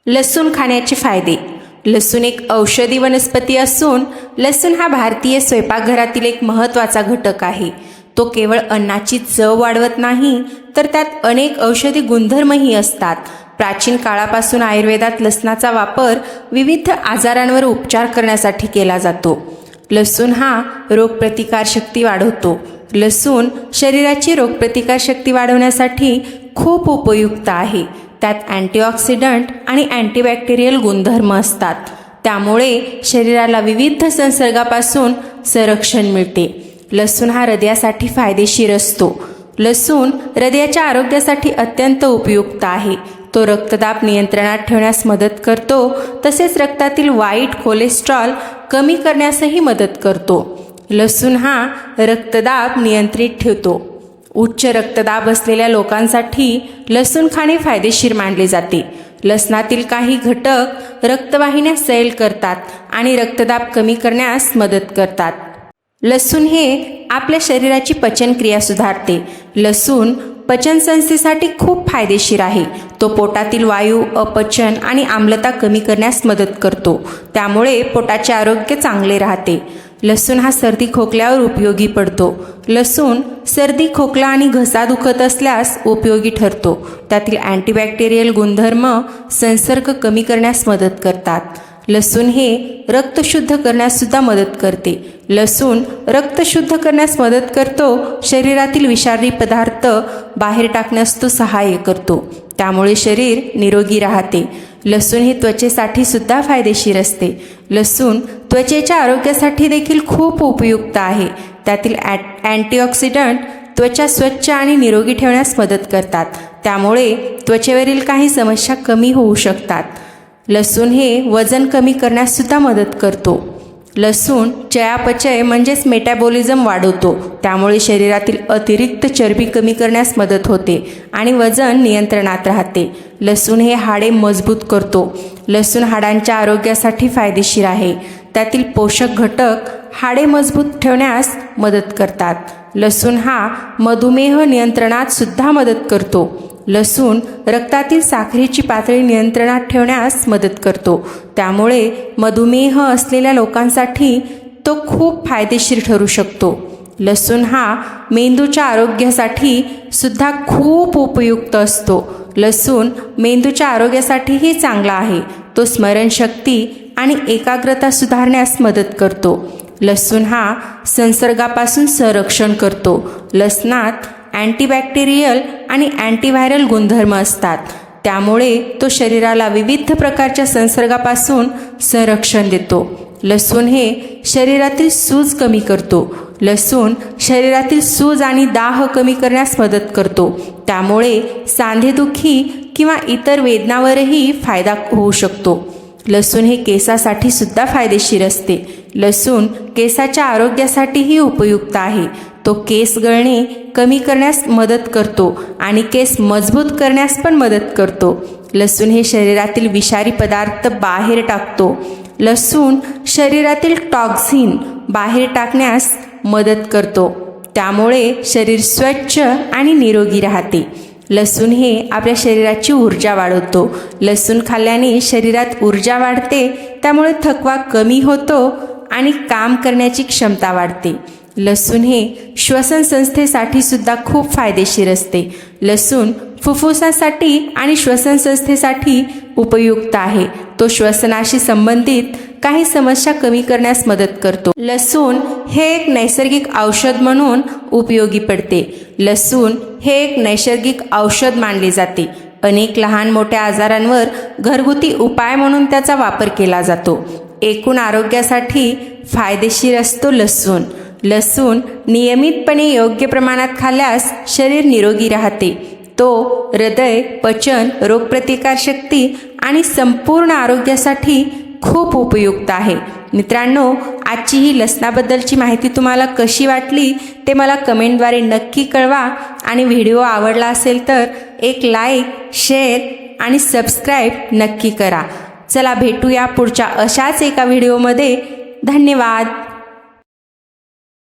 लसूण खाण्याचे फायदे. लसूण एक औषधी वनस्पती असून लसूण हा भारतीय स्वयंपाकघरातील एक महत्त्वाचा घटक आहे. तो केवळ अन्नाची चव वाढवत नाही तर त्यात अनेक औषधी गुणधर्मही असतात. प्राचीन काळापासून आयुर्वेदात लसणाचा वापर विविध आजारांवर उपचार करण्यासाठी केला जातो. लसूण हा रोगप्रतिकारशक्ती वाढवतो. लसूण शरीराची रोगप्रतिकारशक्ती वाढवण्यासाठी खूप उपयुक्त आहे. त्यात अँटीऑक्सिडंट आणि अँटीबॅक्टेरियल गुणधर्म असतात. त्यामुळे शरीराला विविध संसर्गापासून संरक्षण मिळते. लसूण हा हृदयासाठी फायदेशीर असतो. लसूण हृदयाच्या आरोग्यासाठी अत्यंत उपयुक्त आहे. तो रक्तदाब नियंत्रणात ठेवण्यास मदत करतो. तसेच रक्तातील वाईट कोलेस्ट्रॉल कमी करण्यासही मदत करतो. लसूण हा रक्तदाब नियंत्रित ठेवतो. उच्च रक्तदाब असलेल्या लोकांसाठी लसूण खाणे फायदेशीर मानले जाते. लसणातील काही घटक रक्तवाहिन्या सैल करतात आणि रक्तदाब कमी करण्यास मदत करतात. लसूण हे आपल्या शरीराची पचनक्रिया सुधारते. लसूण पचनसंस्थेसाठी खूप फायदेशीर आहे. तो पोटातील वायू, अपचन आणि आम्लता कमी करण्यास मदत करतो. त्यामुळे पोटाचे आरोग्य चांगले राहते. लसूण हा सर्दी खोकल्यावर उपयोगी पडतो. लसूण सर्दी, खोकला आणि घसा दुखत असल्यास उपयोगी ठरतो. त्यातील अँटीबॅक्टेरियल गुणधर्म संसर्ग कमी करण्यास मदत करतात. लसूण हे रक्त शुद्ध करण्यास सुद्धा मदत करते. लसूण रक्त शुद्ध करण्यास मदत करतो. शरीरातील विषारी पदार्थ बाहेर टाकण्यास तो सहाय्य करतो. त्यामुळे शरीर निरोगी राहते. लसूण हे त्वचेसाठी सुद्धा फायदेशीर असते. लसूण त्वचेच्या आरोग्यासाठी देखील खूप उपयुक्त आहे. त्यातील अँटीऑक्सिडंट त्वचा स्वच्छ आणि निरोगी ठेवण्यास मदत करतात. त्यामुळे त्वचेवरील काही समस्या कमी होऊ शकतात. लसूण हे वजन कमी करण्यास सुद्धा मदत करतो. लसूण चयापचय म्हणजेच मेटाबॉलिझम वाढवतो. त्यामुळे शरीरातील अतिरिक्त चरबी कमी करण्यास मदत होते आणि वजन नियंत्रणात राहते. लसूण हे हाडे मजबूत करतो. लसूण हाडांच्या आरोग्यासाठी फायदेशीर आहे. त्यातील पोषक घटक हाडे मजबूत ठेवण्यास मदत करतात. लसूण हा मधुमेह नियंत्रणात सुद्धा मदत करतो. लसूण रक्तातील साखरेची पातळी नियंत्रणात ठेवण्यास मदत करतो. त्यामुळे मधुमेह असलेल्या लोकांसाठी तो खूप फायदेशीर ठरू शकतो. लसूण हा मेंदूच्या आरोग्यासाठी सुद्धा खूप उपयुक्त असतो. लसूण मेंदूच्या आरोग्यासाठीही चांगला आहे. तो स्मरणशक्ती आणि एकाग्रता सुधारण्यास मदत करतो. लसूण हा संसर्गापासून संरक्षण करतो. लसणात अँटीबॅक्टेरियल आणि अँटीव्हायरल गुणधर्म असतात. त्यामुळे तो शरीराला विविध प्रकारच्या संसर्गापासून संरक्षण देतो. लसूण हे शरीरातील सूज कमी करतो. लसूण शरीरातील सूज आणि दाह कमी करण्यास मदत करतो. त्यामुळे सांधेदुखी किंवा इतर वेदनावरही फायदा होऊ शकतो. लसूण हे केसासाठी सुद्धा फायदेशीर असते. लसूण केसाच्या आरोग्यासाठीही उपयुक्त आहे. तो केस गळणे कमी करण्यास मदत करतो आणि केस मजबूत करण्यास पण मदत करतो. लसूण हे शरीरातील विषारी पदार्थ बाहेर टाकतो. लसूण शरीरातील टॉक्झिन बाहेर टाकण्यास मदत करतो. त्यामुळे शरीर स्वच्छ आणि निरोगी राहते. लसूण हे आपल्या शरीराची ऊर्जा वाढवतो. लसूण खाल्ल्याने शरीरात ऊर्जा वाढते. त्यामुळे थकवा कमी होतो आणि काम करण्याची क्षमता वाढते. लसूण हे श्वसन संस्थेसाठी सुद्धा खूप फायदेशीर असते. लसूण फुफ्फुसासाठी आणि श्वसन संस्थेसाठी उपयुक्त आहे. तो श्वसनाशी संबंधित काही समस्या कमी करण्यास मदत करतो. लसूण हे एक नैसर्गिक औषध म्हणून उपयोगी पडते. लसूण हे एक नैसर्गिक औषध मानले जाते. अनेक लहान मोठ्या आजारांवर घरगुती उपाय म्हणून त्याचा वापर केला जातो. एकूण आरोग्यासाठी फायदेशीर असतो लसूण. लसूण नियमितपणे योग्य प्रमाणात खाल्ल्यास शरीर निरोगी राहते. तो हृदय, पचन, रोगप्रतिकारशक्ती आणि संपूर्ण आरोग्यासाठी खूप उपयुक्त आहे. मित्रांनो, आजची ही लसणाबद्दलची माहिती तुम्हाला कशी वाटली ते मला कमेंटद्वारे नक्की कळवा आणि व्हिडिओ आवडला असेल तर एक लाईक, शेअर आणि सबस्क्राईब नक्की करा. चला भेटूया पुढच्या अशाच एका व्हिडिओमध्ये. धन्यवाद.